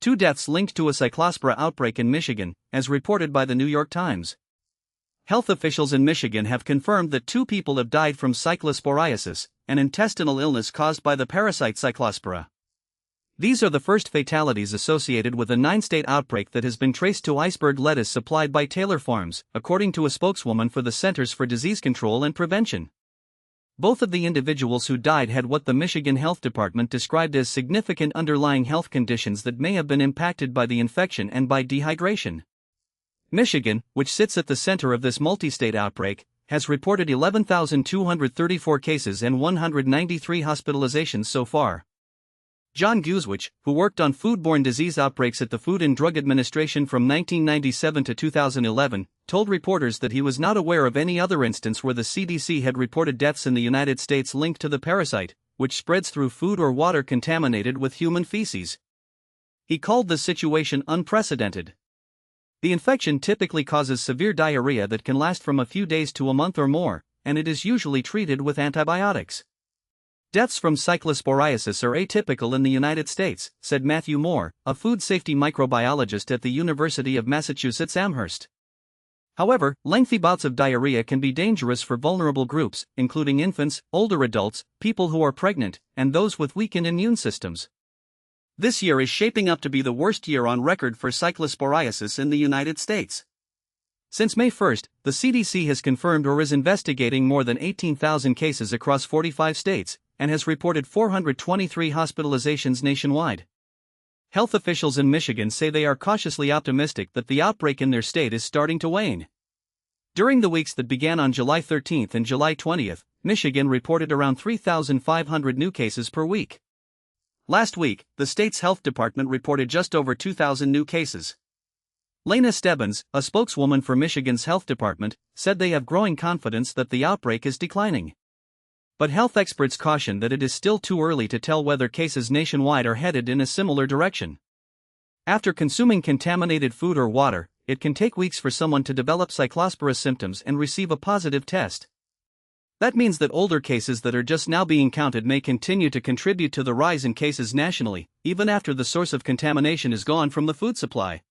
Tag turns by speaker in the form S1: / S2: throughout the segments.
S1: 2 deaths linked to a Cyclospora outbreak in Michigan, as reported by the New York Times. Health officials in Michigan have confirmed that 2 people have died from cyclosporiasis, an intestinal illness caused by the parasite Cyclospora. These are the first fatalities associated with a 9-state outbreak that has been traced to iceberg lettuce supplied by Taylor Farms, according to a spokeswoman for the Centers for Disease Control and Prevention. Both of the individuals who died had what the Michigan Health Department described as significant underlying health conditions that may have been impacted by the infection and by dehydration. Michigan, which sits at the center of this multi-state outbreak, has reported 11,234 cases and 193 hospitalizations so far. John Guzwich, who worked on foodborne disease outbreaks at the Food and Drug Administration from 1997 to 2011, told reporters that he was not aware of any other instance where the CDC had reported deaths in the United States linked to the parasite, which spreads through food or water contaminated with human feces. He called the situation unprecedented. The infection typically causes severe diarrhea that can last from a few days to a month or more, and it is usually treated with antibiotics. Deaths from cyclosporiasis are atypical in the United States, said Matthew Moore, a food safety microbiologist at the University of Massachusetts Amherst. However, lengthy bouts of diarrhea can be dangerous for vulnerable groups, including infants, older adults, people who are pregnant, and those with weakened immune systems. This year is shaping up to be the worst year on record for cyclosporiasis in the United States. Since May 1, the CDC has confirmed or is investigating more than 18,000 cases across 45 states, and has reported 423 hospitalizations nationwide. Health officials in Michigan say they are cautiously optimistic that the outbreak in their state is starting to wane. During the weeks that began on July 13 and July 20, Michigan reported around 3,500 new cases per week. Last week, the state's health department reported just over 2,000 new cases. Lena Stebbins, a spokeswoman for Michigan's health department, said they have growing confidence that the outbreak is declining. But health experts caution that it is still too early to tell whether cases nationwide are headed in a similar direction. After consuming contaminated food or water, it can take weeks for someone to develop Cyclospora symptoms and receive a positive test. That means that older cases that are just now being counted may continue to contribute to the rise in cases nationally, even after the source of contamination is gone from the food supply.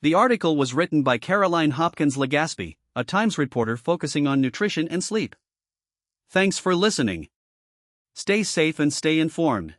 S1: The article was written by Caroline Hopkins Legaspi, a Times reporter focusing on nutrition and sleep. Thanks for listening. Stay safe and stay informed.